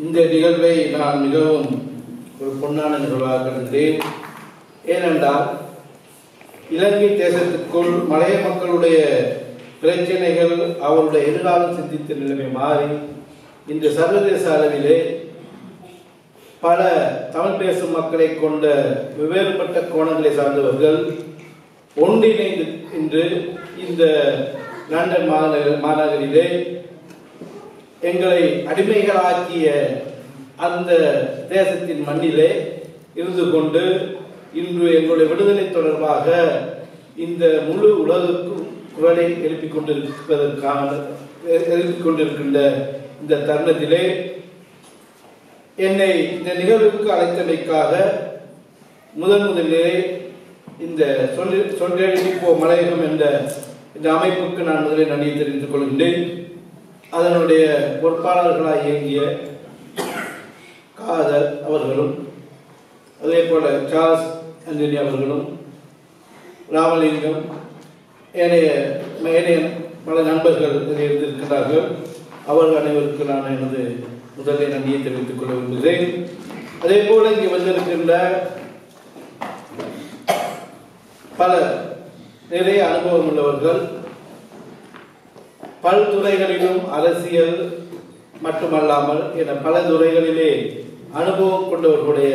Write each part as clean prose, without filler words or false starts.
இந்த நிகழ்வை நான் மிகவும் ஒரு பொன்னான நிகழ்வாக கருதுகிறேன். ஏனென்றால் இலங்கை தேசத்துக்குள் மலைய மக்களுடைய பிரச்சனைகள் அவருடைய எதிர்காலம் சிந்தித்த நிலைமை மாறி இன்று சர்வதேச அளவிலே பல தமிழ் பேசும் மக்களை கொண்ட வெவ்வேறுபட்ட கோணங்களை சார்ந்தவர்கள் ஒன்றிணைந்து இன்று இந்த லண்டன் மாநகரிலே எங்களை அடிமைகளாக்கிய அந்த தேசத்தின் மண்ணிலே இருந்து கொண்டு இன்று எங்களுடைய விடுதலை தொடர்பாக இந்த முழு உலகுக்கும் குரலை எழுப்பிக் கொண்டிருக்கின்ற இந்த தருணத்திலே என்னை இந்த நிகழ்வுக்கு அழைத்தமைக்காக முதலிலே இந்த சொல்லிப்போ மலையகம் என்ற இந்த அமைப்புக்கு நான் முதலில் நன்றியை தெரிவித்துக் கொள்கின்றேன். அதனுடைய பொறுப்பாளர்களாக இயங்கிய காதர் அவர்களும் அதே போல சார்ஸ் ஆண்டனி அவர்களும் ராமலிங்கம் ஏனைய பல நண்பர்கள் இருந்திருக்கிறார்கள். அவர்கள் அனைவருக்கு நான் எனது முதலில் நன்றியை தெரிவித்துக் கொள்ள விரும்புகிறேன். அதே போல இங்கே வந்திருக்கின்ற பல நிறைய அனுபவம் உள்ளவர்கள், பல்துறைகளிலும் அரசியல் மட்டுமல்லாமல் என பல துறைகளிலே அனுபவம் கொண்டவர்களுடைய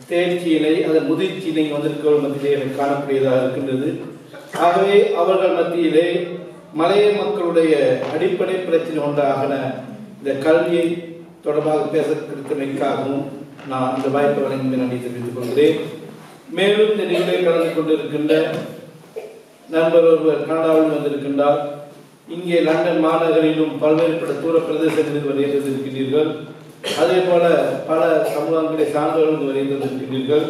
தேர்ச்சியினை அதன் முதிர்ச்சியினை வந்திருக்கிறவர்கள் மத்தியிலே எனக்கு காணக்கூடியதாக இருக்கின்றது. ஆகவே அவர்கள் மத்தியிலே மலைய மக்களுடைய அடிப்படை பிரச்சனை ஒன்றாக இந்த கல்வியை தொடர்பாக பேச கிடைத்தமைக்காகவும் நான் இந்த வாய்ப்பை வழங்கி நன்றி தெரிவித்துக் கொள்கிறேன். மேலும் இந்த நிகழ்வில் கலந்து கொண்டிருக்கின்ற நண்பர் ஒருவர் கனடாவில் வந்திருக்கின்றார். இங்கே லண்டன் மாநகரிலும் பல்வேறுபட்ட தூர பிரதேசங்களில் வருகின்றீர்கள். அதே போல பல சமூகங்களை சார்ந்தவர்கள் வருகின்றீர்கள்.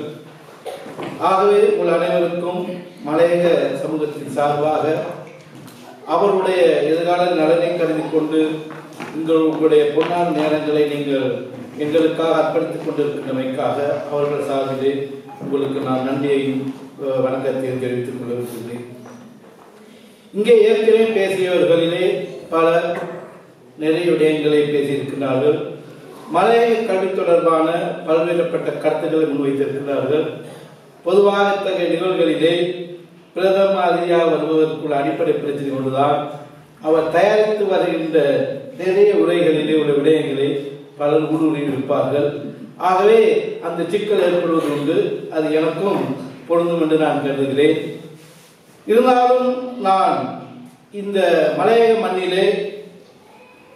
ஆகவே உங்கள் அனைவருக்கும் மலையக சமூகத்தின் சார்பாக அவருடைய எதிர்கால நலனை கருதி கொண்டு உங்களுடைய பொன்னான நேரங்களை நீங்கள் எங்களுக்காக அர்ப்பணித்துக் கொண்டிருக்கின்றமைக்காக அவர்கள் சார்பிலே உங்களுக்கு நான் நன்றியையும் வணக்கத்தையும் தெரிவித்துக் கொள்ள விரும்புகிறேன். இங்கே ஏற்கனவே பேசியவர்களிலே பலர் நிறைய விடயங்களை பேசியிருக்கிறார்கள். மலையக கல்வி தொடர்பான பல்வேறுபட்ட கருத்துக்களை முன்வைத்திருக்கிறார்கள். பொதுவாக இத்தகைய நிகழ்வுகளிலே பிரதம அதிதியாக வருவதற்குள்ள அடிப்படை பிரச்சனை ஒன்றுதான். அவர் தயாரித்து வருகின்ற நிறைய உரைகளிலே உள்ள விடயங்களை பலர் ஊடுருவியிருப்பார்கள். ஆகவே அந்த சிக்கல் ஏற்படுவது உண்டு. அது எனக்கும் பொருந்தும் என்று நான் கருதுகிறேன். இருந்தாலும் நான் இந்த மலையக மண்ணிலே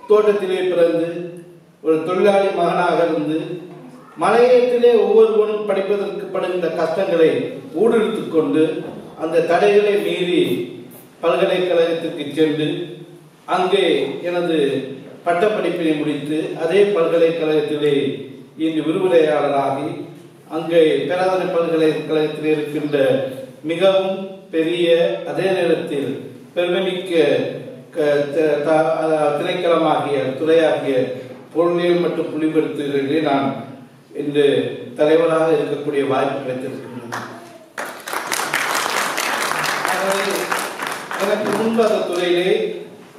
தோட்டத்திலே பிறந்து ஒரு தொழிலாளி மகனாக இருந்து மலையகத்திலே ஒவ்வொருவரும் படிப்பதற்கு படுகின்ற கஷ்டங்களை ஊடுருவித்துக் கொண்டு அந்த தடைகளை மீறி பல்கலைக்கழகத்திற்கு சென்று அங்கே எனது பட்டப்படிப்பினை முடித்து அதே பல்கலைக்கழகத்திலே இன்று விரிவுரையாளராகி அங்கே பேராதனை பல்கலைக்கழகத்தில் இருக்கின்ற மிகவும் பெரிய அதே நேரத்தில் பெருமைமிக்க திணைக்களமாகிய துறையாகிய பொருளியல் மற்றும் புலிபெருத்துகளிலே நான் இன்று தலைவராக இருக்கக்கூடிய வாய்ப்பு கிடைத்திருக்கின்றன. எனக்கு முன்பு அந்த துறையிலே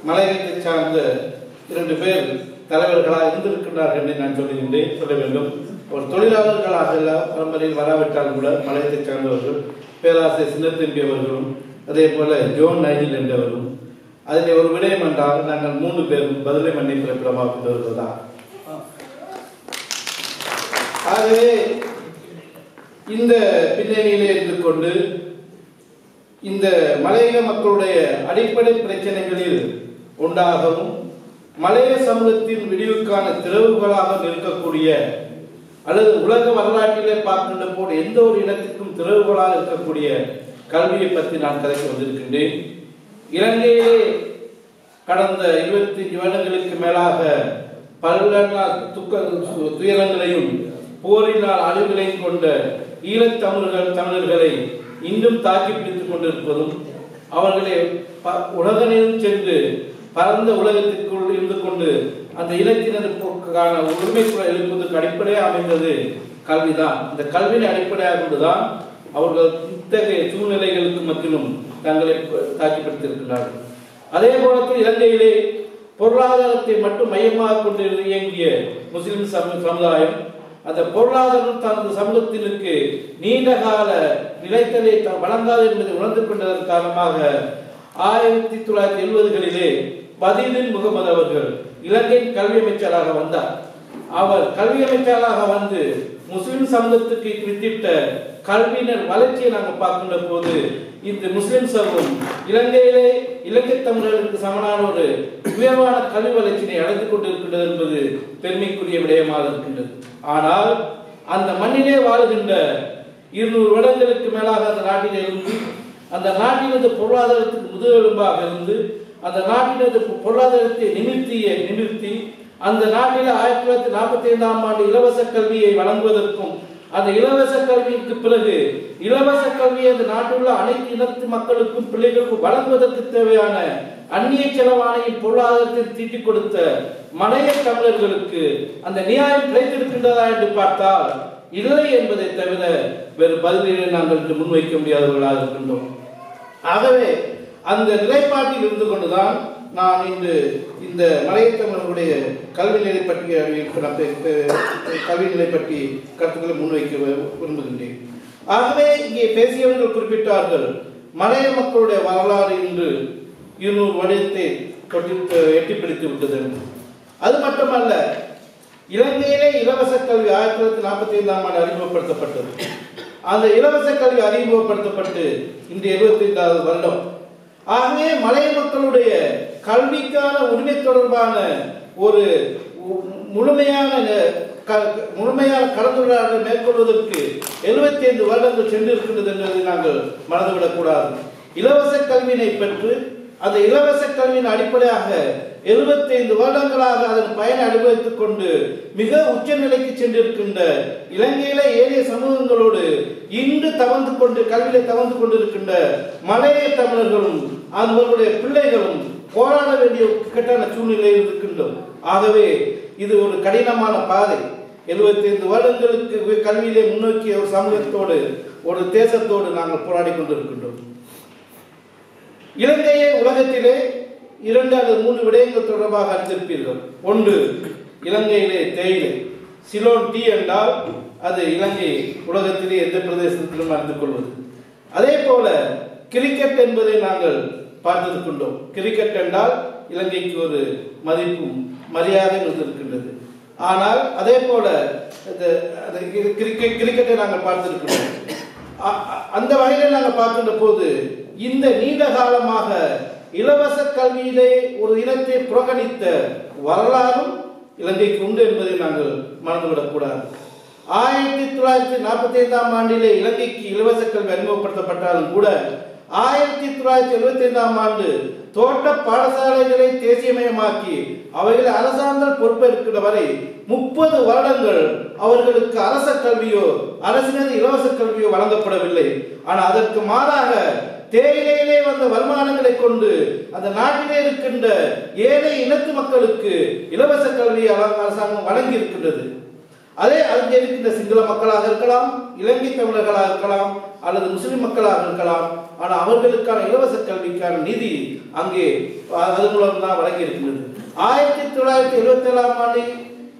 மலையகத்தை சார்ந்த 2 பேர் தலைவர்களாக இருந்திருக்கிறார்கள் என்று நான் சொல்ல வேண்டும். ஒரு தொழிலாளர்களாக பரம்பரையில் வராவிட்டால் கூட மலையகத்தை சார்ந்தவர்கள் பேராசிரியர் சின்னத்தம்பி அவர்களும் அதே போல ஜோன் நைஜில் என்றவரும். அதில் ஒரு விடயம் என்றால் நாங்கள் 3 பேரும் பதிலை மண்ணை பிறப்பிடமாக கொண்டு வருவதா. ஆகவே இந்த பின்னணியிலே இருந்து கொண்டு இந்த மலையக மக்களுடைய அடிப்படை பிரச்சனைகளில் ஒன்றாகவும் மலையக சமூகத்தின் விடிவுக்கான திறவுகளாக இருக்கக்கூடிய அல்லது உலக வரலாற்றிலே பார்க்கின்ற போது எந்த ஒரு இனத்திற்கும் திறவுகளாக இருக்கக்கூடிய கல்வியை பற்றி நான் கதைக்க வந்திருக்கின்றேன். இலங்கையிலே கடந்த 25 வருடங்களுக்கு மேலாக பல்வேறு துயரங்களையும் போரினால் அழிவுகளையும் கொண்ட தமிழர்களை இன்னும் தாக்கி பிடித்துக் கொண்டிருப்பதும் அவர்களை உலகெங்கிலும் சென்று பரந்த உலகத்திற்குள் இருந்து கொண்டு அந்த இனத்தினருக்கான உரிமைக்குள் எழுப்புவதற்கு அடிப்படையாக அமைந்தது கல்விதான். இந்த கல்வியின் அடிப்படையாக கொண்டுதான் அவர்கள் இத்தகைய சூழ்நிலைகளுக்கு மத்தியிலும் தங்களை தாக்கிப்படுத்தியிருக்கிறார்கள். அதே போல இலங்கையிலே பொருளாதாரத்தை மட்டும் மையமாக கொண்டு இயங்கிய முஸ்லிம் சமுதாயம் அந்த பொருளாதாரம் தனது சமூகத்திற்கு நீண்ட கால நிலைத்தலை வழங்காது என்பதை உணர்ந்து கொண்டதன் காரணமாக 1970களிலே பதீலின் முகமது அவர்கள் இலங்கையின் கல்வி அமைச்சராக வந்தார். அவர் கல்வி அமைச்சராக வந்து முஸ்லிம் சமூகத்துக்கு வித்திட்ட கல்வியினர் வளர்ச்சியை நாங்கள் பார்க்கின்ற போது இந்த முஸ்லிம் சமூகம் இலங்கையிலே இலங்கை தமிழர்களுக்கு சமனான ஒரு உயர்வான கல்வி வளர்ச்சியை அடைந்து கொண்டிருக்கின்றது என்பது பெருமைக்குரிய விடயமாக இருக்கின்றது. ஆனால் அந்த மண்ணிலே வாழ்கின்ற 200 வருடங்களுக்கு மேலாக அந்த நாட்டில் இருந்து அந்த நாட்டினது பொருளாதாரத்துக்கு முதுகெலும்பாக இருந்து அந்த நாட்டினது பொருளாதாரத்தை நிமிர்த்தி அந்த நாட்டில் 1945ஆம் ஆண்டு இலவச கல்வியை வழங்குவதற்கும் அந்த இலவச கல்விக்கு பிறகு இலவச கல்வியை அந்த நாட்டில் உள்ள அனைத்து இனத்து மக்களுக்கும் பிள்ளைகளுக்கும் வழங்குவதற்கு தேவையான அந்நிய செலவாணையின் பொருளாதாரத்தை தீட்டிக் கொடுத்த மலைய தமிழர்களுக்கு அந்த நியாயம் கிடைத்திருக்கின்றதா என்று பார்த்தால் இல்லை என்பதை தவிர வேறு பதிலை நாங்கள் முன்வைக்க முடியாதவர்களாக இருக்கின்றோம். ஆகவே அந்த நிலைப்பாட்டில் இருந்து கொண்டுதான் நான் இன்று இந்த மலைய தமிழர்களுடைய கல்வி நிலை பற்றிய கல்வி நிலை பற்றி கருத்துக்களை முன்வைக்க விரும்புகின்றேன். ஆகவே இங்கே பேசியவர்கள் குறிப்பிட்டார்கள் மலைய மக்களுடைய வரலாறு இன்று 200 வருடத்தை எட்டி பிடித்து விட்டது. அது மட்டுமல்ல, இலங்கையிலே இலவச கல்வி 1945ஆம் ஆண்டு அறிமுகப்படுத்தப்பட்டது. அந்த இலவச கல்வி அறிமுகப்படுத்தப்பட்டு இன்று 75வது வருடம். ஆகவே மலைய மக்களுடைய கல்விக்கான உரிமை தொடர்பான ஒரு முழுமையான கலந்துரையாடலை மேற்கொள்வதற்கு 75 வருடங்கள் சென்றிருக்கின்றது என்பதை நாங்கள் மறந்துவிடக்கூடாது. இலவச கல்வியினை பெற்று அந்த இலவச கல்வியின் அடிப்படையாக 75 வருடங்களாக அதன் பயனை அனுபவித்துக் கொண்டு மிக உச்ச நிலைக்கு சென்றிருக்கின்ற இலங்கையில ஏனைய சமூகங்களோடு இன்று கல்வியிலே தவழ்ந்து கொண்டிருக்கின்ற மலைய தமிழர்களும் அவர்களுடைய பிள்ளைகளும் போராட வேண்டிய இக்கட்டான சூழ்நிலையில் இருக்கின்றோம். ஆகவே இது ஒரு கடினமான பாதை. 75 வருடங்களுக்கு கல்வியிலே முன்னோக்கிய ஒரு சமூகத்தோடு ஒரு தேசத்தோடு நாங்கள் போராடி கொண்டிருக்கின்றோம். இலங்கையை உலகத்திலே 2 அல்லது 3 விடயங்கள் தொடர்பாக அறிந்திருப்பீர்கள். ஒன்று, இலங்கையிலே தேயிலை. சிலோன் டீ என்றால் அது இலங்கை உலகத்திலே எந்த பிரதேசத்திலும் அறிந்து கொள்வது. அதே போல கிரிக்கெட் என்பதை நாங்கள் பார்த்திருக்கின்றோம். கிரிக்கெட் என்றால் இலங்கைக்கு ஒரு மதிப்பும் மரியாதை இருக்கின்றது. ஆனால் அதே போல கிரிக்கெட்டை நாங்கள் பார்த்திருக்கிறோம். அந்த வகையில் நாங்கள் பார்க்கின்ற போது இந்த நீண்ட காலமாக இலவச கல்வியிலே ஒரு இனத்தை புறக்கணித்த வரலாறும் இலங்கைக்கு உண்டு என்பதை நாங்கள் மறந்துவிடக்கூடாது. 1945ஆம் ஆண்டிலே இலங்கைக்கு இலவச கல்வி அறிமுகப்படுத்தப்பட்டாலும் கூட 1975ஆம் ஆண்டு தோட்ட பாடசாலைகளை தேசியமயமாக்கி அவைகளை அரசாங்கம் பொறுப்பேற்கிற வரை 30 வருடங்கள் அவர்களுக்கு அரச கல்வியோ அரசினர் இலவச கல்வியோ வழங்கப்படவில்லை. ஆனால் அதற்கு மாறாக தேயிலையிலே வந்த வருமானங்களை கொண்டு அந்த நாட்டிலே இருக்கின்ற ஏழை இனத்து மக்களுக்கு இலவச கல்வியை அரசாங்கம் வழங்கி இருக்கின்றது. அதே அங்கே இருக்கின்ற சிங்கள மக்களாக இருக்கலாம், இலங்கை தமிழர்களாக இருக்கலாம், அல்லது முஸ்லிம் மக்களாக இருக்கலாம். ஆனால் அவர்களுக்கான இலவச கல்விக்கான நிதி அங்கே அது மூலம் தான் வழங்கி இருக்கின்றது. 1977ஆம் ஆண்டில்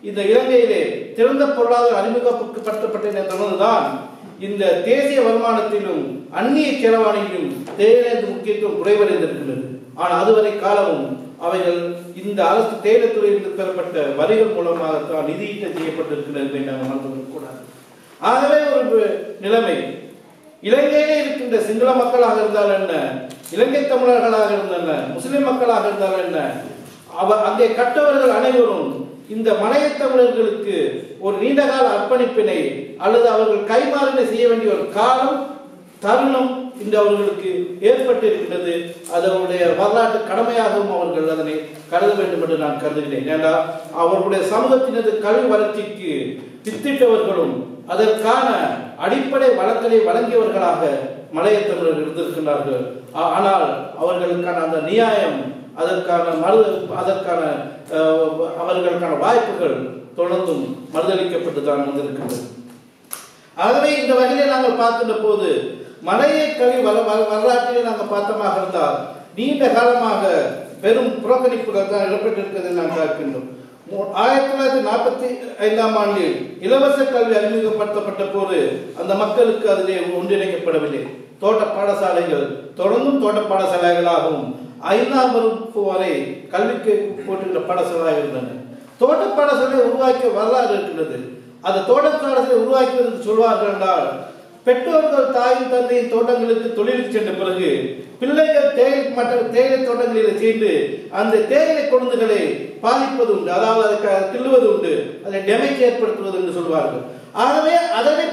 இந்த இலங்கையிலே திறந்த பொருளாதார அறிமுகப்படுத்தப்பட்ட தொடர்ந்துதான் இந்த தேசிய வருமானத்திலும் அந்நிய செலவாணியிலும் தேயிலை முக்கியத்துவம் குறைவடைந்திருக்கின்றது. ஆனால் அதுவரை காலமும் அவைகள் இந்த அரசு தேயிலைத்துறையில் பெறப்பட்ட வரிகள் மூலமாகத்தான் நிதியீட்டம் செய்யப்பட்டிருக்கிறது என்பதை நாங்கள் மறந்துவிடக்கூடாது. ஆகவே ஒரு நிலைமை, இலங்கையிலே இருக்கின்ற சிங்கள மக்களாக இருந்தால் என்ன, இலங்கை தமிழர்களாக இருந்தால் முஸ்லிம் மக்களாக இருந்தால் என்ன, அங்கே கற்றவர்கள் அனைவரும் இந்த மலைய தமிழர்களுக்கு ஒரு நீண்டகால அர்ப்பணிப்பினை அல்லது அவர்கள் கைமாறினை செய்ய வேண்டிய ஒரு காலம் தருணம் இன்று அவர்களுக்கு ஏற்பட்டு இருக்கின்றது. அதனுடைய வரலாற்று கடமையாகவும் அவர்கள் அதனை கருத வேண்டும் என்று நான் கருதுகிறேன். ஏன்னா அவர்களுடைய சமூகத்தினது கல்வி வளர்ச்சிக்கு வித்திட்டவர்களும் அதற்கான அடிப்படை வளங்களை வழங்கியவர்களாக மலைய தமிழர்கள் இருந்திருக்கின்றார்கள். ஆனால் அவர்களுக்கான அந்த நியாயம், அதற்கான அவர்களுக்கான வாய்ப்புகள் தொடர்ந்தும் மறுதளிக்கப்பட்டு தான் வந்திருக்கின்றது. ஆகவே இந்த வகையிலே நாங்கள் பார்க்கின்ற போது மலைய கல்வி வரலாற்றிலே நாங்கள் பார்த்தமாக இருந்தால் நீண்ட காலமாக பெரும் புறக்கணிப்புகள் தான் இடம்பெற்றிருக்கிறது நாம் பார்க்கின்றோம். 1945ஆம் ஆண்டில் இலவச கல்வி அறிமுகப்படுத்தப்பட்ட போது அந்த மக்களுக்கு அதிலே ஒன்றிணைக்கப்படவில்லை. தோட்ட பாடசாலைகள் தொடர்ந்தும் தோட்ட பாடசாலைகளாகவும் 5ஆம் வகுப்பு வரை கல்விக்கு போட்டுகின்ற பாடசாலைகள் இருந்தன. தோட்ட பாடசாலை உருவாக்கிய வரலாறு இருக்கின்றது. அந்த தோட்ட பாடசாலை உருவாக்குவது சொல்வார்கள் என்றால், பெற்றோர்கள் தாயும் தந்தையின் தோட்டங்களுக்கு தொழிலுக்கு சென்ற பிறகு பிள்ளைகள் தேயிலை தோட்டங்களில் சேர்ந்து அந்த தேயிலை கொழுந்துகளை பாதிப்பது உண்டு, அதாவது அதை கிள்ளுவது உண்டு, அதை டேமேஜ் ஏற்படுத்துவது என்று சொல்வார்கள். ஆகவே அதனை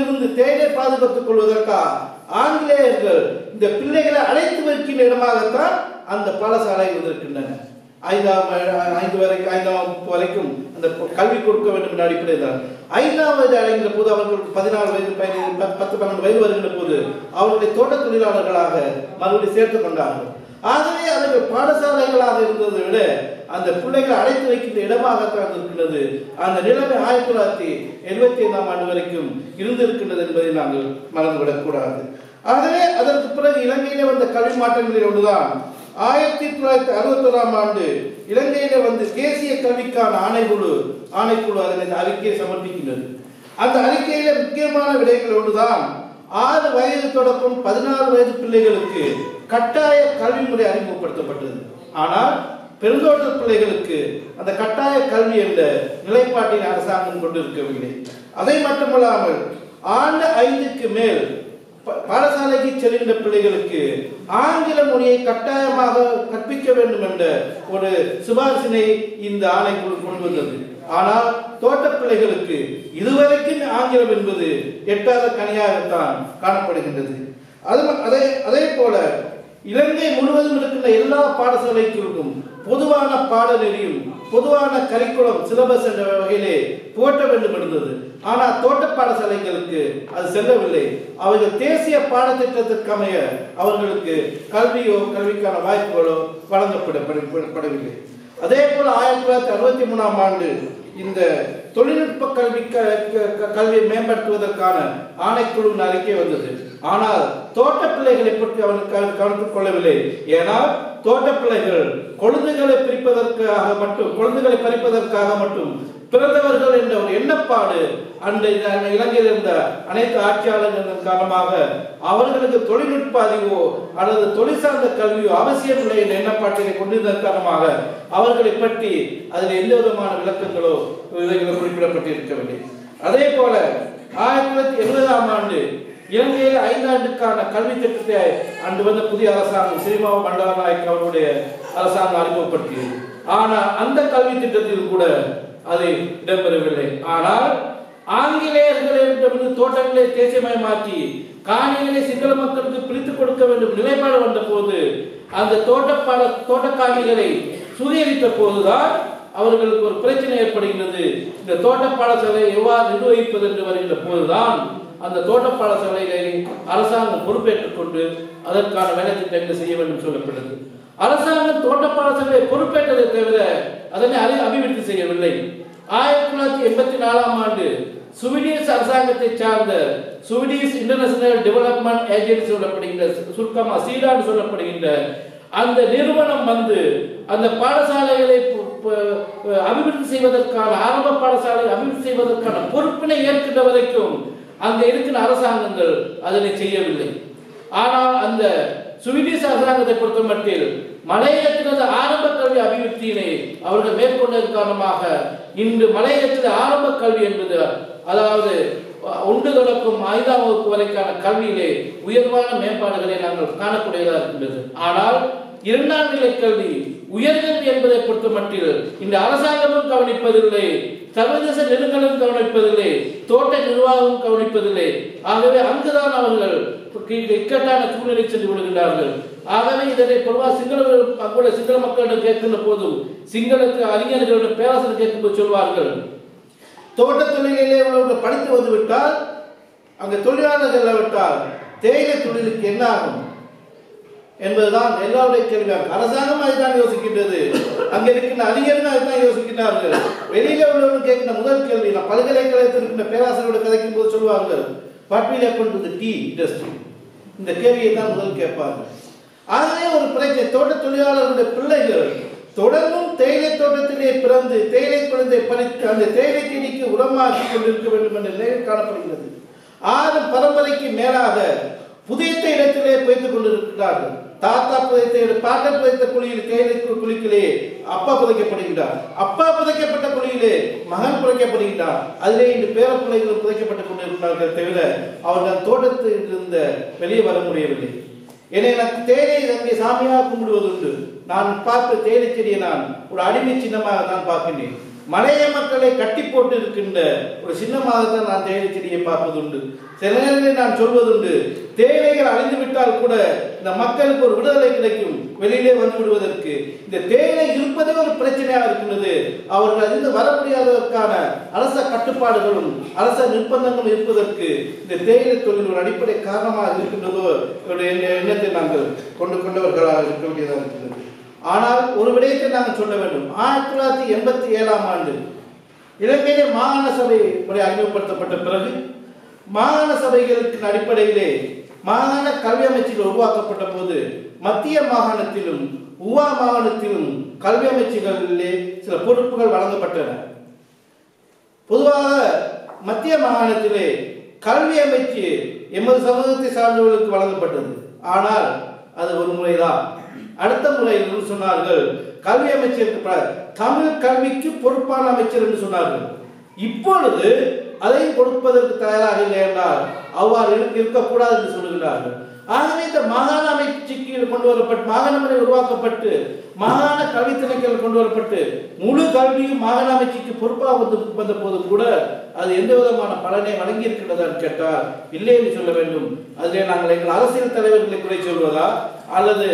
இருந்து தேயிலை பாதுகாத்துக் கொள்வதற்காக ஆங்கிலேயர்கள் இந்த பிள்ளைகளை அழைத்து வைக்கின்ற இடமாகத்தான் அந்த பாடசாலைகள் இருக்கின்றன. 5ஆம் வகுப்பு வரைக்கும் அந்த கல்வி கொடுக்க வேண்டும் என்ற அடிப்படையில் தான் 5ஆம் வயது அடைகின்ற போது அவர்களுக்கு 14 வயது 10-12 வயது வருகின்ற போது அவர்களை தோட்ட தொழிலாளர்களாக மறுபடியும் சேர்த்துக் கொண்டார்கள். ஆகவே அவர்கள் பாடசாலைகளாக இருந்ததை விட அந்த பிள்ளைகளை அடைத்து வைக்கின்ற இடமாகத்தான் இருக்கின்றது. அந்த நிலைமை 1975ஆம் ஆண்டு வரைக்கும் இருந்திருக்கின்றது என்பதை நாங்கள் மறந்துவிடக் கூடாது. ஆகவே அதற்கு பிறகு இலங்கையிலே வந்த கல்வி மாற்றங்களில் ஒன்றுதான் 1961ஆம் ஆண்டு இலங்கையிலே வந்து தேசிய கல்விக்கான ஆணைக்குழு அதனை அறிக்கையை சமர்ப்பிக்கின்றது. அந்த அறிக்கையில முக்கியமான விடயங்கள் ஒன்றுதான் 6 வயது தொடக்கம் 14 வயது பிள்ளைகளுக்கு கட்டாய கல்வி முறை அறிமுகப்படுத்தப்பட்டது. ஆனால் பெருந்தோட்ட பிள்ளைகளுக்கு அந்த கட்டாய கல்வி என்ற நிலைப்பாட்டின் அரசாங்கம் கொண்டிருக்கவில்லை. அதை மட்டுமல்லாமல் ஆண்டு 5க்கு மேல் பாடசாலைக்கு செல்கின்ற பிள்ளைகளுக்கு ஆங்கில மொழியை கட்டாயமாக கற்பிக்க வேண்டும் என்ற ஒரு சிபாரிசினை இந்த ஆணைக்குழு கொண்டு வந்தது. ஆனால் தோட்ட பிள்ளைகளுக்கு இதுவரைக்கும் ஆங்கிலம் என்பது எட்டாத கனியாகத்தான் காணப்படுகின்றது. அதே போல இலங்கை முழுவதும் இருக்கின்ற எல்லா பாடசாலைகளுக்கும் பொதுவான பாடநெறியும் பொதுவான கரிக்குலம் சிலபஸ் என்ற வகையிலே போட்ட வேண்டும் இருந்தது. ஆனால் தோட்ட பாடசாலைகளுக்கு அது செல்லவில்லை. அவர்கள் தேசிய பாடத்திட்டத்திற்கமைய அவர்களுக்கு கல்விக்கான வாய்ப்புகளோ வழங்கப்படவில்லை. அதே போல 1963ஆம் ஆண்டு இந்த தொழில்நுட்ப கல்வியை மேம்படுத்துவதற்கான ஆணைக்குழுவின் அறிக்கை வந்தது. ஆனால் தோட்ட பிள்ளைகளை பற்றி அவர்கள் கவனித்துக் கொள்ளவில்லை. ஏனால் தோட்ட பிள்ளைகள் கொழுந்துகளை பறிப்பதற்காக மட்டும் பிறந்தவர்கள் என்ற ஒரு எண்ணப்பாடு அந்த இலங்கையில் இருந்த அனைத்து ஆட்சியாளர்களின் காரணமாக அவர்களுக்கு தொழில்நுட்ப அறிவோ அல்லது தொழில் சார்ந்த கல்வியோ அவசியம் இல்லை என்ற எண்ணப்பாட்டினை கொண்டிருந்ததன் காரணமாக அவர்களை பற்றி அதில் எந்த விதமான விளக்கங்களோ குறிப்பிடப்பட்டிருக்கவில்லை. அதே போல 1970ஆம் ஆண்டு இலங்கையில் 5 ஆண்டுக்கான கல்வி திட்டத்தை அன்று வந்த புதிய அரசாங்கம் ஸ்ரீமாவோ பண்டாரநாயக்க அவருடைய அரசாங்கம் அறிமுகப்படுத்தியது. ஆனால் அந்த கல்வி திட்டத்தில் கூட அது இடம்பெறவில்லை. ஆனால் ஆங்கிலேயர்களிடமிருந்து தோட்டங்களை தேசியமயமாக்கி காணிகளை சிங்கள மக்களுக்கு பிரித்துக் கொடுக்க வேண்டும் நிலைப்பாடு வந்த போது அந்த தோட்ட காணிகளை சுவீகரித்த போதுதான் அவர்களுக்கு ஒரு பிரச்சனை ஏற்படுகிறது. இந்த தோட்ட பாடசாலையை எவ்வாறு நிர்வகிப்பது என்று வருகின்ற போதுதான் அந்த தோட்ட பாடசாலைகளை அரசாங்கம் பொறுப்பேற்றுக் கொண்டு அதற்கான வேலை திட்டங்களை செய்ய வேண்டும் சொல்லப்பட்டது. அரசாங்கம் தோட்ட பாடசாலையை பொறுப்பேற்றதை தவிர அதனை அபிவிருத்தி செய்யவில்லை. 1984ஆம் ஆண்டு ஸ்வீடிஷ் அரசாங்கத்தை சார்ந்த ஸ்வீடிஷ் இன்டர்நேஷனல் டெவலப்மெண்ட் ஏஜென்சி சொல்லப்படுகின்ற சுருக்கமாக சீடான்னு சொல்லப்படுகின்ற அந்த நிறுவனம் வந்து அந்த பாடசாலைகளை அபிவிருத்தி செய்வதற்கான ஆரம்ப பாடசாலை அபிவிருத்தி செய்வதற்கான பொறுப்பினை ஏற்கின்ற வரைக்கும் அங்க இருக்கிற அரசாங்கங்கள் அதனை செய்யவில்லை. ஆனால் அந்த ஸ்வீடிஷ் அரசாங்கத்தை பொறுத்த மட்டில் மலையகத்தினது ஆரம்ப கல்வி அபிவிருத்தியினை அவர்கள் மேற்கொண்டதன் காரணமாக இன்று மலையகத்தின் ஆரம்ப கல்வி என்பது அதாவது 1 தொடக்கம் 5ஆம் வகுப்பு வரைக்கான கல்வியிலே உயர்வான மேம்பாடுகளை நாங்கள் காணக்கூடியதாக இருக்கின்றது. ஆனால் 2ஆம் நிலை கல்வி உயர்கல்வி என்பதை பொறுத்த மட்டில் இந்த அரசாங்கமும் கவனிப்பதில்லை, சர்வதேச நிறுவனங்களும் கவனிப்பதில்லை, தோட்ட நிர்வாகமும் கவனிப்பதில்லை. ஆகவே அங்குதான் அவர்கள் இக்கட்டான சூழ்நிலை சென்று விடுகின்றார்கள். ஆகவே இதனை பொதுவாக சிங்கள மக்களிடம் கேட்கின்ற போதும் சிங்களத்து அறிஞர்களிடம் பேராசிரியர் கேட்கும்போது சொல்வார்கள், தோட்ட தொழிலிலே உள்ளவர்கள் படித்து வந்து விட்டால் அங்கு தொழிலாளர்கள் விட்டால் தேயிலை தொழிலுக்கு என்ன ஆகும் என்பதுதான் எல்லாருடைய கேள்வியாக. அரசாங்கம் அதுதான் யோசிக்கின்றது, அங்க இருக்கின்ற அறிஞர்கள் அதுதான் யோசிக்கின்றார்கள். வெளியில உள்ளவர்கள் கேட்கின்ற முதல் கேள்வி, நான் பல்கலைக்கழகத்தில் இருக்கின்ற பேராசிரியரோட கதைக்கும் போது சொல்வார்கள், what will happen to the tea industry? இந்த கேள்வியை தான் முதல் கேட்பார்கள். ஆகவே ஒரு பிரச்சனை, தோட்ட தொழிலாளர்களுடைய பிள்ளைகள் தொடர்ந்தும் தேயிலை தோட்டத்திலே பிறந்து தேயிலை குழந்தை பறித்து அந்த தேயிலை செடிக்கு உரமாக்கி கொண்டிருக்க வேண்டும் என்ற நிலையில் காணப்படுகிறது. 6 பரம்பரைக்கு மேலாக புதைத்த இடத்திலே புதைத்துக் கொண்டிருக்கிறார்கள். தாத்தா புதைத்த, பாட்டன் புதைத்த குழியில், தேயிலை குழிக்கிலே அப்பா புதைக்கப்படுகிறார். அப்பா புதைக்கப்பட்ட குழியிலே மகன் புதைக்கப்படுகிறார். அதிலே இன்று பேர பிள்ளைகள் புதைக்கப்பட்டுக் கொண்டிருக்கிறார்கள். தவிர அவர்கள் தோட்டத்தில் இருந்த வெளியே வர முடியவில்லை. என்னை எனக்கு தேயிலை அங்கே சாமியாக கும்பிடுவதுண்டு. நான் பார்த்த தேயிலை செடியை நான் ஒரு அடிமை சின்னமாக தான் பார்க்கின்றேன். மலைய மக்களை கட்டி போட்டு இருக்கின்ற ஒரு சின்னமாகத்தான் நான் தேயிலை செடியை பார்ப்பதுண்டு. சில நேரங்களில் நான் சொல்வதுண்டு, தேயிலைகள் அழிந்து விட்டால் கூட இந்த மக்களுக்கு ஒரு விடுதலை கிடைக்கும் வெளியிலே வந்து விடுவதற்கு. இந்த தேயிலை இருப்பதே ஒரு பிரச்சனையாக இருக்கின்றது. அவர்கள் அதிலிருந்து வர முடியாததற்கான அரச கட்டுப்பாடுகளும் அரச நிர்பந்தங்களும் இருப்பதற்கு இந்த தேயிலை தொழில் ஒரு அடிப்படை காரணமாக இருக்கின்றதோ எண்ணத்தை நாங்கள் கொண்டவர்களாக இருக்க வேண்டியதாக இருக்கின்றது. ஆனால் ஒரு விடயத்தை நாங்கள் சொல்ல வேண்டும். 1987ஆம் ஆண்டு இலங்கையிலே மாகாண சபை முறை அறிமுகப்படுத்தப்பட்ட பிறகு மாகாண சபைகளுக்கு அடிப்படையிலே மாகாண கல்வி அமைச்சுகள் உருவாக்கப்பட்ட போது மத்திய மாகாணத்திலும் உவா மாகாணத்திலும் கல்வி அமைச்சுகளிலே சில பொறுப்புகள் வழங்கப்பட்டன. பொதுவாக மத்திய மாகாணத்திலே கல்வி அமைச்சு எமது சமூகத்தை சார்ந்தவர்களுக்கு வழங்கப்பட்டது. ஆனால் அது ஒரு முறைதான். அடுத்த முறையில் சொன்னார்கள் கல்வி அமைச்சருக்கு தமிழ் கல்விக்கு பொறுப்பான அமைச்சர் என்று சொன்னார்கள். இப்பொழுது அதை கொடுப்பதற்கு தயாராக இல்லை என்றால் அவ்வாறு இருக்கக்கூடாது என்று சொல்லுகிறார்கள். ஆகவே இந்த மாகாண அமைச்சுக்கு கொண்டு வரப்பட்டு மாகாண முறை உருவாக்கப்பட்டு மாகாண கல்வி திணைக்கள் கொண்டு வரப்பட்டு முழு கல்வியும் மாகாண அமைச்சுக்கு பொறுப்பாக வந்த போது கூட அது எந்த விதமான பலனை வழங்கி இருக்கின்றதா கேட்டால் இல்லை என்று சொல்ல வேண்டும். அதிலே நாங்கள் எங்கள் அரசியல் தலைவர்களை குறை சொல்வதா அல்லது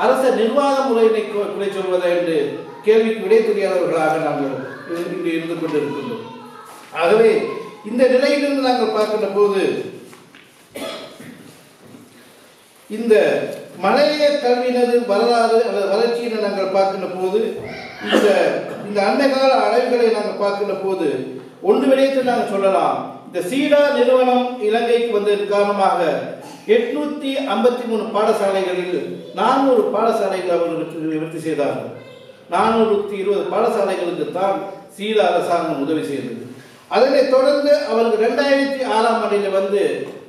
அரச நிர்வாக முறையினை குறை சொல்வதா என்று கேள்விக்கு விடை தெரியாதவர்களாக நாங்கள் இங்கு இருந்து கொண்டிருக்கின்றோம். ஆகவே இந்த நிலையிலிருந்து நாங்கள் பார்க்கின்ற போது இந்த மலைய கல்வியினது வரலாறு அல்லது வளர்ச்சியினை நாங்கள் பார்க்கின்ற போது இந்த அண்மைகால அடைவுகளை நாங்கள் பார்க்கின்ற போது ஒன்று விடயத்தை நாங்கள் சொல்லலாம். இந்த சீடா நிறுவனம் இலங்கைக்கு வந்ததன் காரணமாக 853 பாடசாலைகளில் 400 பாடசாலைகள் அவர்களுக்கு நிவர்த்தி செய்தார்கள். 420 பாடசாலைகளுக்கு தான் சீடா அரசாங்கம் உதவி செய்தது. அதனைத் தொடர்ந்து அவர்கள் 2006ஆம் ஆண்டில் வந்து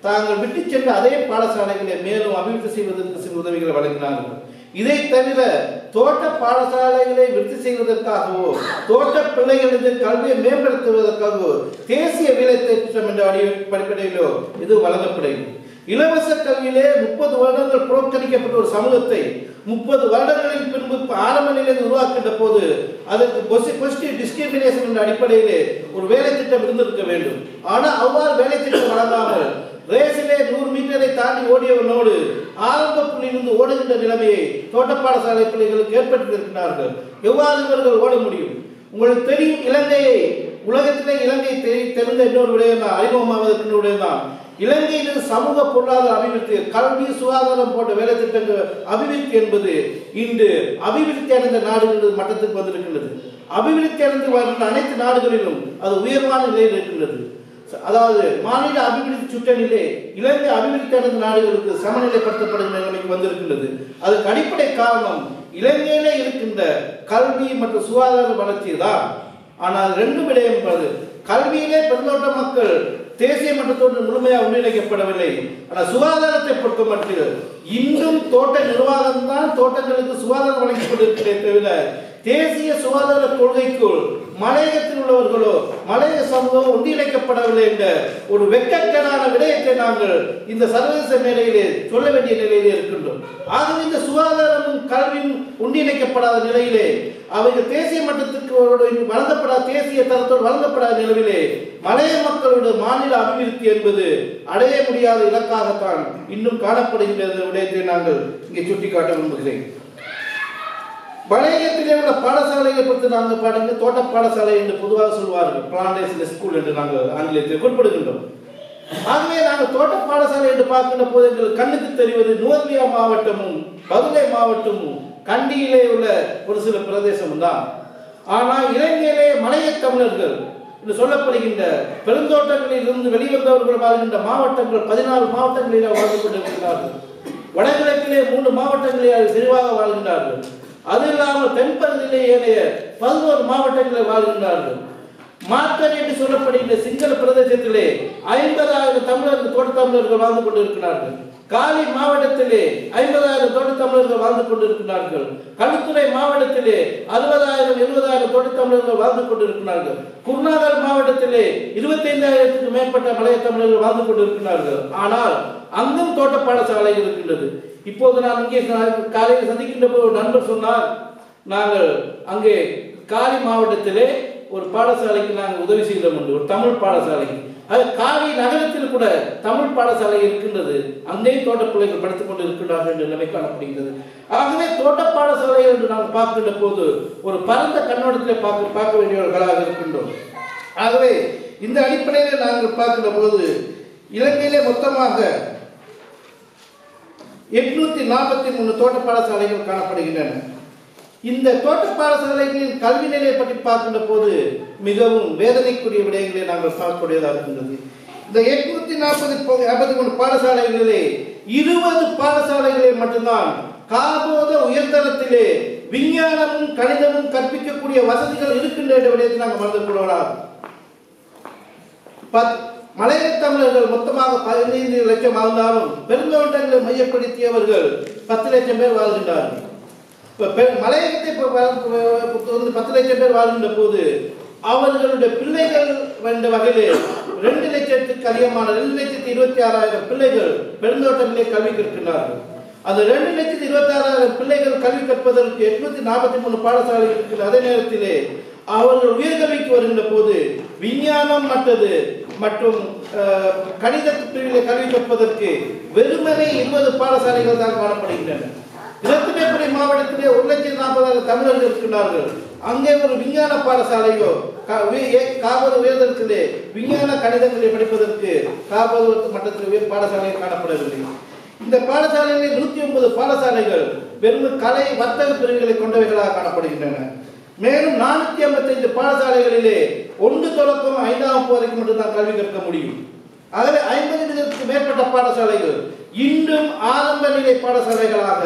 தாங்கள் விட்டு சென்ற அதே பாடசாலைகளை மேலும் அபிவிருத்தி செய்வதற்கு சில உதவிகளை வழங்கினார்கள். இதை தவிர தோட்ட பாடசாலைகளை விருத்தி செய்வதற்காகவோ தோட்ட பிள்ளைகளது கல்வியை மேம்படுத்துவதற்காகவோ தேசிய வேலை திட்டம் என்ற அடிப்படையிலோ இது வழங்கப்படவில்லை. இலவச கல்வியிலே 30 வருடங்கள் புறக்கணிக்கப்பட்ட ஒரு சமூகத்தை 30 வருடங்களின் பின்பு ஆரம்ப நிலையில் உருவாக்கின்ற போது அதற்கு பாசிட்டிவ் டிஸ்கிரிமினேஷன் என்ற அடிப்படையிலே ஒரு வேலை திட்டம் இருந்திருக்க வேண்டும். ஆனால் அவ்வாறு வேலை திட்டம் வழங்காமல் ரேசிலே 100 மீட்டரை தாண்டி ஓடியவனோடு ஆரம்ப புள்ளியிலிருந்து ஓடுகின்ற நிலைமையை தோட்ட பாடசாலை பிள்ளைகளுக்கு ஏற்பட்டிருக்கிறார்கள். எவ்வாறு இவர்கள் ஓட முடியும்? உங்களுக்கு தெரியும், இலங்கையை உலகத்திலே இலங்கை தெரிந்த இன்னொரு விடயம் தான், அறிமுகமாவதற்கு விடயம் தான். இலங்கையில் சமூக பொருளாதார அபிவிருத்தி, கல்வி, சுகாதாரம் போன்ற வேலை திட்டங்கள் அபிவிருத்தி என்பது இன்று அபிவிருத்தி அடைந்த நாடுகள் மட்டத்துக்கு வந்திருக்கின்றது. அபிவிருத்தி அடைந்து அனைத்து நாடுகளிலும் அது உயர்வான நிலையில் இருக்கின்றது. அதாவது மாநில அபிவிருத்தி சுட்டநிலை இலங்கை அபிவிருத்தி அடைந்த நாடுகளுக்கு சமநிலைப்படுத்தப்படும் நிலைமைக்கு வந்திருக்கின்றது. அதுக்கு அடிப்படை காரணம் இலங்கையிலே இருக்கின்ற கல்வி மற்றும் சுகாதார வளர்ச்சி தான். ஆனால் 2 விடயம், கல்வியிலே பெருந்தோட்ட மக்கள் தேசிய மட்டத்தோடு முழுமையாக ஒன்றிணைக்கப்படவில்லை. ஆனால் சுகாதாரத்தை பொறுத்த மட்டும் இன்றும் தோட்ட நிர்வாகம் தான் தோட்டங்களுக்கு சுகாதாரம் வழங்கிக் கொண்டிருக்கிறே தவிர தேசிய சுகாதார கொள்கைக்குள் மலையகத்தில் உள்ளவர்களோ மலைய சமூகம் ஒன்றிணைக்கப்படவில்லை என்ற ஒரு வெட்கக்கேடான விடயத்தை நாங்கள் இந்த சர்வதேச மேலையிலே சொல்ல வேண்டிய நிலையிலே இருக்கின்றோம். ஆகவே இந்த சுகாதாரமும் கல்வியும் ஒன்றிணைக்கப்படாத நிலையிலே அவைகள் தேசிய மட்டத்துக்கு வழங்கப்படாத தேசிய தரத்தோடு வழங்கப்படாத நிலவிலே மலைய மக்களுடைய மாநில அபிவிருத்தி என்பது அடைய முடியாத இலக்காகத்தான் இன்னும் காணப்படுகின்ற விடயத்தை நாங்கள் இங்கே சுட்டிக்காட்ட விரும்புகிறேன். மலையகத்திலே உள்ள பாடசாலைகளை பற்றி நாங்கள் பாடுங்க தோட்ட பாடசாலை என்று பொதுவாக சொல்வார்கள். பிளான்டேஷன் ஸ்கூல் என்று நாங்கள் ஆங்கிலத்தில் குறிப்பிடுகின்றோம். ஆகவே நாங்கள் தோட்ட பாடசாலை என்று பார்க்கின்ற போது எங்கள் கண்ணுக்கு தெரிவது நுவர்லியா மாவட்டமும் பதுளை மாவட்டமும் கண்டியிலே உள்ள ஒரு சில பிரதேசமும் தான். ஆனால் இலங்கையிலே மலைய தமிழர்கள் என்று சொல்லப்படுகின்ற பெருந்தோட்டங்களில் இருந்து வெளிவந்தவர்கள் வாழ்கின்ற மாவட்டங்கள் 14 மாவட்டங்களில் வாழ்ந்து கொண்டிருக்கிறார்கள். வடகிழக்கிலே 3 மாவட்டங்களில் செறிவாக வாழ்கின்றார்கள். அது இல்லாமல் தென்பகுதியிலே ஏனைய 11 மாவட்டங்களில் வாழ்கின்றார்கள். மார்க்கர் என்று சொல்லப்படுகின்ற சிங்கள பிரதேசத்திலே 50,000 தமிழர்கள் தோட்ட தமிழர்கள் வாழ்ந்து கொண்டிருக்கிறார்கள். காலி மாவட்டத்திலே 50,000 தோட்ட தமிழர்கள் வாழ்ந்து கொண்டிருக்கிறார்கள். களுத்துறை மாவட்டத்திலே 60,000 70,000 தோட்ட தமிழர்கள் வாழ்ந்து கொண்டிருக்கிறார்கள். குருநாகல் மாவட்டத்திலே 25,000க்கு மேற்பட்ட மலைய தமிழர்கள் வாழ்ந்து கொண்டிருக்கிறார்கள். ஆனால் அங்கும் தோட்ட பாடசாலை இருக்கின்றது. இப்போது நான் இங்கே காலையில் சந்திக்கின்ற ஒரு நண்பர் சொன்னார், நாங்கள் அங்கே காலி மாவட்டத்திலே ஒரு பாடசாலைக்கு நாங்கள் உதவி செய்தோம் என்று, ஒரு தமிழ் பாடசாலைக்கு. அது காலி நகரத்தில் கூட தமிழ் பாடசாலை இருக்கின்றது. அங்கேயும் தோட்ட பிள்ளைகள் படித்துக் கொண்டு இருக்கின்றார்கள் என்ற நிலை காணப்படுகிறது. ஆகவே தோட்ட பாடசாலை என்று நாம் பார்க்கின்ற போது ஒரு பரந்த கண்ணோட்டத்திலே பார்க்க வேண்டியவர்களாக இருக்கின்றோம். ஆகவே இந்த அடிப்படையில் நாங்கள் பார்க்கின்ற போது இலங்கையிலே மொத்தமாக 843 தோட்ட பாடசாலைகள் காணப்படுகின்றன. இந்த தோட்ட பாடசாலைகளின் கல்வி நிலையை பற்றி பார்க்கின்ற போது மிகவும் வேதனைக்குரிய விடயங்களை நாங்கள் பார்க்கக்கூடியதாக இருக்கின்றது. இந்த 843 பாடசாலைகளிலே 20 பாடசாலைகளில் மட்டும்தான் காபோத உயர்தரத்திலே விஞ்ஞானமும் கணிதமும் கற்பிக்கக்கூடிய வசதிகள் இருக்கின்ற விடயத்தை நாங்கள் மறந்துவிடுவோம். மலைய தமிழர்கள் மொத்தமாக 15 லட்சம் வாழ்ந்தாலும் பெருந்தோட்டங்களை மையப்படுத்தியவர்கள் 10 லட்சம் பேர் வாழ்கின்றார்கள். மலையகத்தை 10 லட்சம் பேர் வாழ்கின்ற போது அவர்களுடைய பிள்ளைகள் என்ற வகையிலே 2 லட்சத்துக்கு அதிகமான 2,26,000 பிள்ளைகள் பெருந்தோட்டத்திலே கல்வி கற்கின்றார்கள். அந்த 2,26,000 பிள்ளைகள் கல்வி கற்பதற்கு 843 பாடசாலை இருக்கிற அதே நேரத்திலே அவர்கள் உயர்கல்விக்கு வருகின்ற போது விஞ்ஞானம் மற்றும் கணித பிரிவில் கல்வி கற்பதற்கு வெறுமனே 20 பாடசாலைகள் தான் காணப்படுகின்றன. இரத்தினபுரி மாவட்டத்திலே 1,40,000 தமிழர்கள் இருக்கிறார்கள். அங்கே ஒரு விஞ்ஞான பாடசாலையோ காபோத உயர்தரத்திலே விஞ்ஞான கணிதங்களை படிப்பதற்கு காபோத மட்டத்தில் பாடசாலை காணப்படவில்லை. இந்த பாடசாலைகளில் 109 பாடசாலைகள் வெறும் கலை வர்த்தக பிரிவுகளை கொண்டவைகளாக காணப்படுகின்றன. மேலும் 455 பாடசாலைகளிலே 1 தொடக்கம் 5ஆம் வகுப்பு வரைக்கும் மட்டும்தான் கல்வி கற்க முடியும். ஆகவே 50க்கு மேற்பட்ட பாடசாலைகள் இன்றும் ஆரம்ப நிலை பாடசாலைகளாக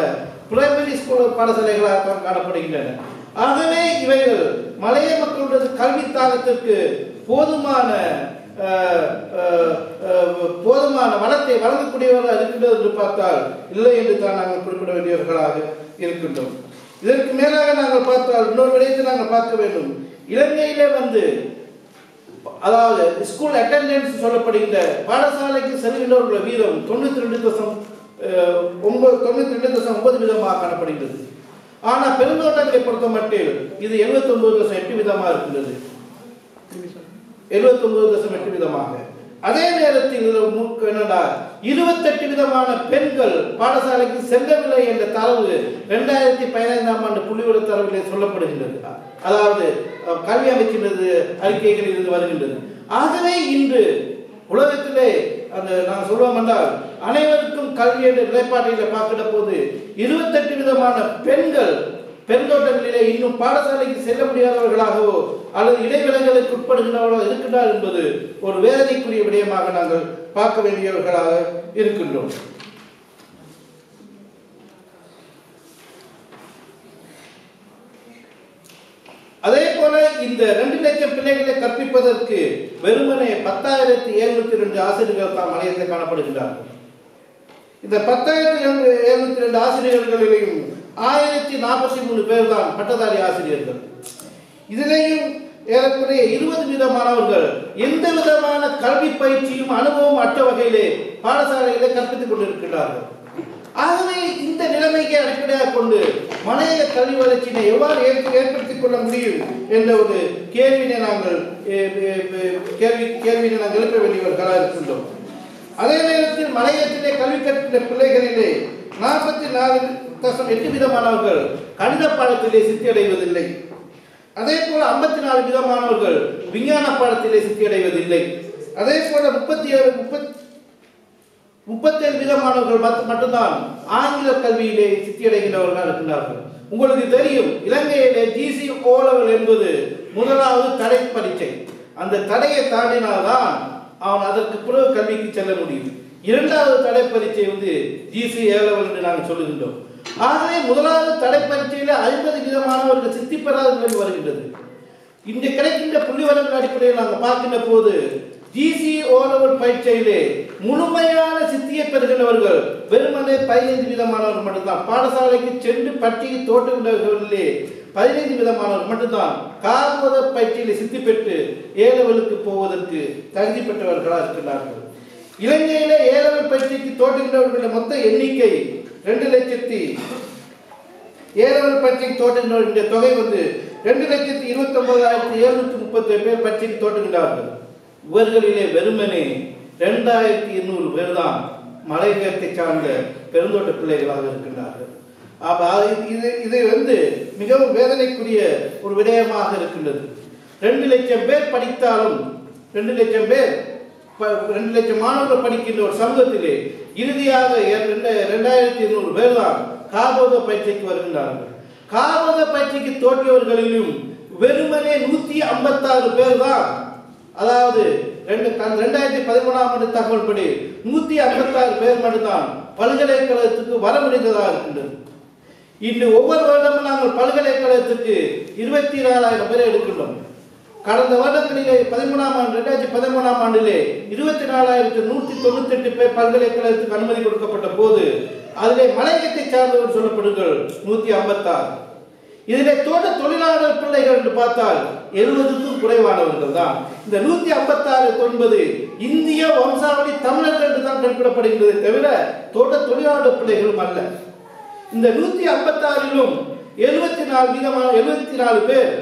பிரைமரி ஸ்கூல் பாடசாலைகளாக காணப்படுகின்றன. ஆகவே இவைகள் மலைய மக்களுடைய கல்வி தாக்கத்திற்கு போதுமான வளத்தை வழங்கக்கூடியவர்களாக இருக்கின்றது என்று பார்த்தால் இல்லை என்று தான் நாங்கள் குறிப்பிட வேண்டியவர்களாக இருக்கின்றோம். இதற்கு மேலாக நாங்கள் பார்த்தால் இன்னொரு விடயத்தை நாங்கள் பார்க்க வேண்டும். இலங்கையிலே அதாவது ஸ்கூல் அட்டெண்டன்ஸ் சொல்லப்படுகின்ற பாடசாலைக்கு செல்கின்றவர்கள் வீதம் 92.9% காணப்படுகிறது. ஆனால் பெருந்தோட்டங்களை பொறுத்த மட்டில் இது 79.8% இருக்கின்றது. 79.8%. அதே நேரத்தில் 28 விதமான பெண்கள் பாடசாலைக்கு செல்லவில்லை என்ற தரவு 2015ஆம் ஆண்டு புள்ளிவிவர தரவிலே சொல்லப்படுகின்றது. அதாவது கல்வி அமைச்சினது அறிக்கைகளில் இருந்து வருகின்றது. ஆகவே இன்று உலகத்திலே நான் சொல்வோம் என்றால் அனைவருக்கும் கல்வி என்ற நிலைப்பாட்டில் பார்க்கிற போது 28 விதமான பெண்கள் பெருந்தோட்டங்களிலே இன்னும் பாடசாலைக்கு செல்ல முடியாதவர்களாகவோ அல்லது இடைவெளிகளுக்கு உட்படுகின்றவர்களாக இருக்கின்றார் என்பது ஒரு வேதனைக்குரிய விடயமாக நாங்கள் பார்க்க வேண்டியவர்களாக இருக்கின்றோம். அதே போல இந்த 2 லட்சம் பிள்ளைகளை கற்பிப்பதற்கு வெறுமனே 10,702 ஆசிரியர்கள் தான் மலையத்தில் காணப்படுகின்றார்கள். இந்த 10,702 ஆசிரியர்களிலேயும் 1,043 பேர் தான் பட்டதாரி ஆசிரியர்கள். இதிலேயும் ஏறக்குறைய 20 விதமானவர்கள் எந்த விதமான கல்வி பயிற்சியும் அனுபவம் அற்ற வகையிலே பாடசாலையிலே கற்பித்துக் கொண்டிருக்கிறார்கள். ஆகவே இந்த நிலைமையை அடிப்படையாக கொண்டு மலையக கல்வி வளர்ச்சியினை எவ்வாறு ஏற்படுத்திக் கொள்ள முடியும் என்ற ஒரு கேள்வியை நாங்கள் எழுப்ப வேண்டியவர்களாக இருக்கின்றோம். அதே நேரத்தில் மலையகத்திலே கல்வி கற்கின்ற பிள்ளைகளிலே 44.8 விதமானவர்கள் கணித பாடத்திலே சித்தி அடைவதில்லை. அதே போல 54 விதமானவர்கள் விஞ்ஞான பாடத்திலே சித்தி அடைவதில்லை. அதே போல 37 விதமானவர்கள் மட்டும்தான் ஆங்கில கல்வியிலே சித்தியடைகின்றவர்களாக இருக்கிறார்கள். உங்களுக்கு தெரியும், இலங்கையிலே GC O-level என்பது முதலாவது தடை பரீட்சை. அந்த தடையை தாண்டினால்தான் அவன் அதற்கு பிறகு கல்விக்கு செல்ல முடியும். இரண்டாவது தடை பரீட்சை வந்து ஜிசி ஏலவல் என்று நாங்கள் சொல்லுகின்றோம். ஆகவே முதலாவது தடை பரீட்சையில் 50% சித்தி பெறாத நிலை வருகின்றது. இன்று கிடைக்கின்ற புள்ளிவரங்கள் அடிப்படையில் நாங்கள் பார்க்கின்ற போது ஜிசி ஓலவல் பரீட்சையிலே முழுமையான சித்தியை பெறுகின்றவர்கள் வெறுமனே 15% மட்டும்தான். பாடசாலைக்கு சென்று பட்டியை தோற்றுகின்றவர்களிலே 15% மட்டும்தான் கார்போத பயிற்சியில் சித்தி பெற்று ஏலவலுக்கு போவதற்கு தகுதி பெற்றவர்களாக இருக்கிறார்கள். இலங்கையிலே ஏலவல் பயிற்சிக்கு தோற்றுகின்றவர்களுடைய மொத்த எண்ணிக்கை 2,00,000. ஏலவல் பயிற்சிக்கு தோற்றுகின்றவர்களுடைய தொகை வந்து 2,29,737 பேர் பயிற்சிக்கு தோற்றுகின்றார்கள். இவர்களிலே வெறுமனே 2,200 பேர் தான் மலையகத்தை சார்ந்த பெருந்தோட்ட பிள்ளைகளாக இருக்கின்றார்கள். இது வந்து மிகவும் வேதனைக்குரிய ஒரு விடயமாக இருக்கின்றது. 2,00,000 பேர் படித்தாலும் 2,00,000 மாணவர்கள் படிக்கின்ற ஒரு சமூகத்திலே இறுதியாக 2,200 பேர் தான் காபோத பயிற்சிக்கு வருகின்றார்கள். காபோத பயிற்சிக்கு தோற்றியவர்களிலும் வெறுமனே 156 பேர் தான், அதாவது 2013 ஆண்டு தகவல் படி 156 பேர் மட்டும்தான் பல்கலைக்கழகத்துக்கு வர முடிந்ததாக இருக்கின்றது. இன்று ஒவ்வொரு வருடமும் நாங்கள் பல்கலைக்கழகத்துக்கு 24,000 பேரை எடுக்கின்றோம். கடந்த வருடங்களிலே 2013 ஆண்டிலே 24,198 பேர் பல்கலைக்கழகத்துக்கு அனுமதி கொடுக்கப்பட்ட போது அதிலே மலையகத்தை சார்ந்தவர் சொல்லப்படுங்கள் 156. இதிலே தோட்ட தொழிலாளர் பிள்ளைகள் என்று பார்த்தால் 70க்கும் குறைவானவர்கள் தான். இந்த 156 என்பது இந்திய வம்சாவளி தமிழர்கள் என்று தான் குறிப்பிடப்படுகின்றதை தவிர தோட்ட தொழிலாளர் பிள்ளைகளும் அல்ல. இந்த 156லும் 74 பேர்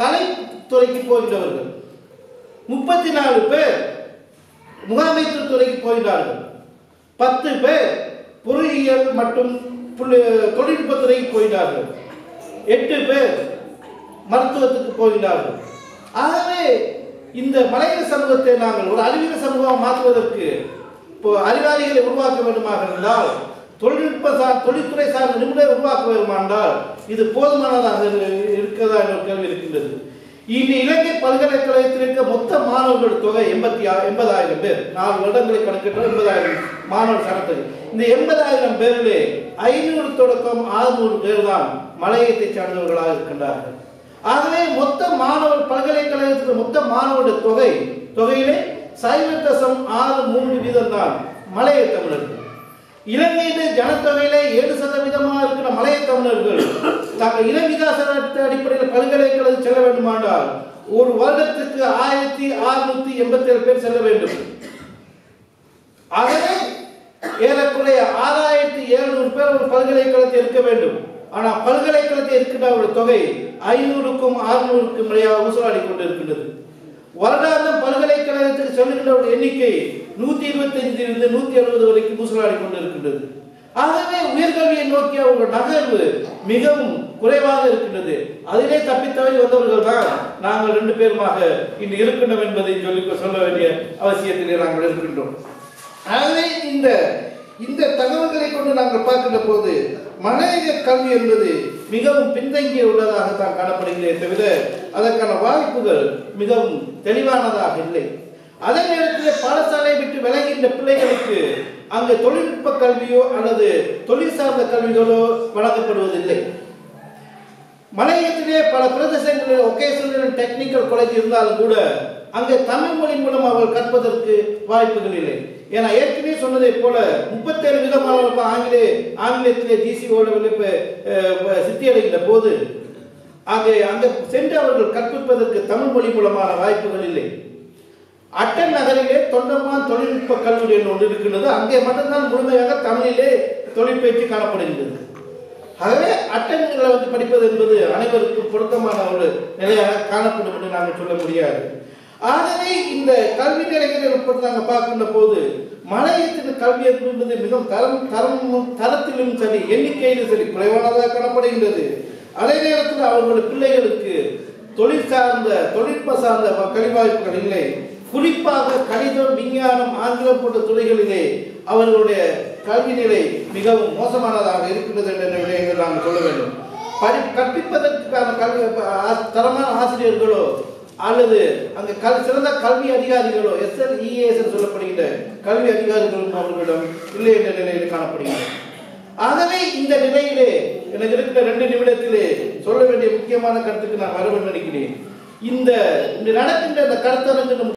கலைத்துறைக்கு போகின்றவர்கள், 34 பேர் முகாமைத்துவ துறைக்கு போகிறார்கள், 10 பேர் பொறியியல் மற்றும் தொழில்நுட்பத்துறைக்கு போகிறார்கள், 8 பேர் மருத்துவத்துக்கு போகிறார்கள். ஆகவே இந்த மலையக சமூகத்தை நாங்கள் ஒரு அறிவியல் சமூகமாக மாற்றுவதற்கு அறிவாளிகளை உருவாக்க வேண்டுமாக இருந்தால், தொழில்துறை சார்ந்த நிபுணரை உருவாக்க வேண்டுமானால் இது போதுமானதாக இருக்கிறதா என்ற கேள்வி இருக்கின்றது. இன்று இலங்கை பல்கலைக்கழகத்தில் இருக்க மொத்த மாணவர்கள் தொகை 80,000 பேர். 4 வருடங்களை கணக்கிட்ட 80,000 மாணவர் சனத்தொகை. இந்த 80,000 பேரிலே 500 தொடக்கம் 600 பேர் தான் மலையகத்தை சார்ந்தவர்களாக இருக்கின்றார்கள். ஆகவே மொத்த மாணவர் பல்கலைக்கழகத்தில் மொத்த மாணவருடைய தொகையிலே 0.63% தான் மலையக தமிழர்கள். இலங்கையிலே ஜனத்தொகையிலே 7% இருக்கிற மலைய தமிழர்கள் தங்கள் இன விகாச அடிப்படையில் பல்கலைக்கழகம் செல்ல வேண்டுமானால் ஒரு வருடத்துக்கு 1,687 பேர் செல்ல வேண்டும். ஆகவே ஏறக்குறைய 6,700 பேர் ஒரு பல்கலைக்கழகத்தை இருக்க வேண்டும். ஆனால் பல்கலைக்கழகத்தை இருக்கின்ற ஒரு தொகை 500க்கும் 600க்கும் இடையாக ஊசலாடி கொண்டிருக்கின்றது. வருடாந்தம் பல்கலைக்கழகத்துக்கு செல்கின்ற ஒரு எண்ணிக்கை 125 170 வரைக்கும் ஊசலாடி கொண்டிருக்கின்றது. ஆகவே உயர்கல்வியை நோக்கி அவர்கள் நகர்வு மிகவும் குறைவாக இருக்கின்றது. அதிலே தப்பித்தவரை வந்தவர்கள் தான் நாங்கள் 2 பேருமாக இன்று இருக்கின்றோம் என்பதை சொல்ல வேண்டிய அவசியத்திலே நாங்கள் இருக்கின்றோம். ஆகவே இந்த தகவல்களை கொண்டு நாங்கள் பார்க்கின்ற போது மலையக கல்வி என்பது மிகவும் பின்தங்கிய உள்ளதாகத்தான் காணப்படுகிறதே தவிர அதற்கான வாய்ப்புகள் மிகவும் தெளிவானதாக இல்லை. அதே நேரத்தில் பாடசாலை விட்டு விலகின்ற பிள்ளைகளுக்கு அங்கு தொழில்நுட்ப கல்வியோ அல்லது தொழில் சார்ந்த கல்விகளோ வழங்கப்படுவதில்லை. மலையகத்திலே பல பிரதேசங்களில் ஒகேஷனல் டெக்னிக்கல் காலேஜ் இருந்தாலும் கூட அங்கே தமிழ் மொழி மூலம் அவர்கள் கற்பதற்கு வாய்ப்புகள் இல்லை. ஏன்னா ஏற்கனவே சொன்னதை போல 37 விதமான ஆங்கிலத்திலே ஜிசி சித்தி அடைகின்ற போது அங்கே சென்று அவர்கள் கற்பிப்பதற்கு தமிழ் மொழி மூலமான வாய்ப்புகள் இல்லை. அட்டன் நகரிலே தொண்டமான் தொழில்நுட்ப கல்லூரி ஒன்று இருக்கின்றது. அங்கே மட்டும்தான் முழுமையாக தமிழிலே தொழிற்பயிற்சி காணப்படுகின்றது. ஆகவே அட்டன்களை படிப்பது என்பது அனைவருக்கும் பொருத்தமான ஒரு நிலையாக காணப்படும் என்று நாங்கள் சொல்ல முடியாது. ஆகவே இந்த கல்வி நிலைகளை நாங்கள் பார்க்கின்ற போது மலையகத்தின் கல்வி என்பது மிகவும் தரத்திலும் சரி எண்ணிக்கையிலும் சரி குறைவானதாக காணப்படுகின்றது. அதே நேரத்தில் அவர்களுடைய பிள்ளைகளுக்கு தொழில்நுட்ப சார்ந்த கல்வி வாய்ப்புகள் இல்லை. குறிப்பாக கணிதம், விஞ்ஞானம், ஆங்கிலம் போன்ற துறைகளிலே அவர்களுடைய கல்வி நிலை மிகவும் மோசமானதாக இருக்கின்றது என்ற விடயங்கள் நாங்கள் சொல்ல வேண்டும். கற்பிப்பதற்கான தரமான ஆசிரியர்களோ அல்லது அங்கு சிறந்த கல்வி அதிகாரிகளோ SLEAS சொல்லப்படுகின்ற கல்வி அதிகாரிகளும் அவர்களிடம் இல்லை என்ற நிலையில் காணப்படுகிறது. ஆகவே இந்த நிலையிலே எனக்கு இருக்கிற 2 நிமிடத்திலே சொல்ல வேண்டிய முக்கியமான கருத்துக்கு நான் வர நினைக்கிறேன். இந்த நடக்கின்ற அந்த கருத்தரங்கு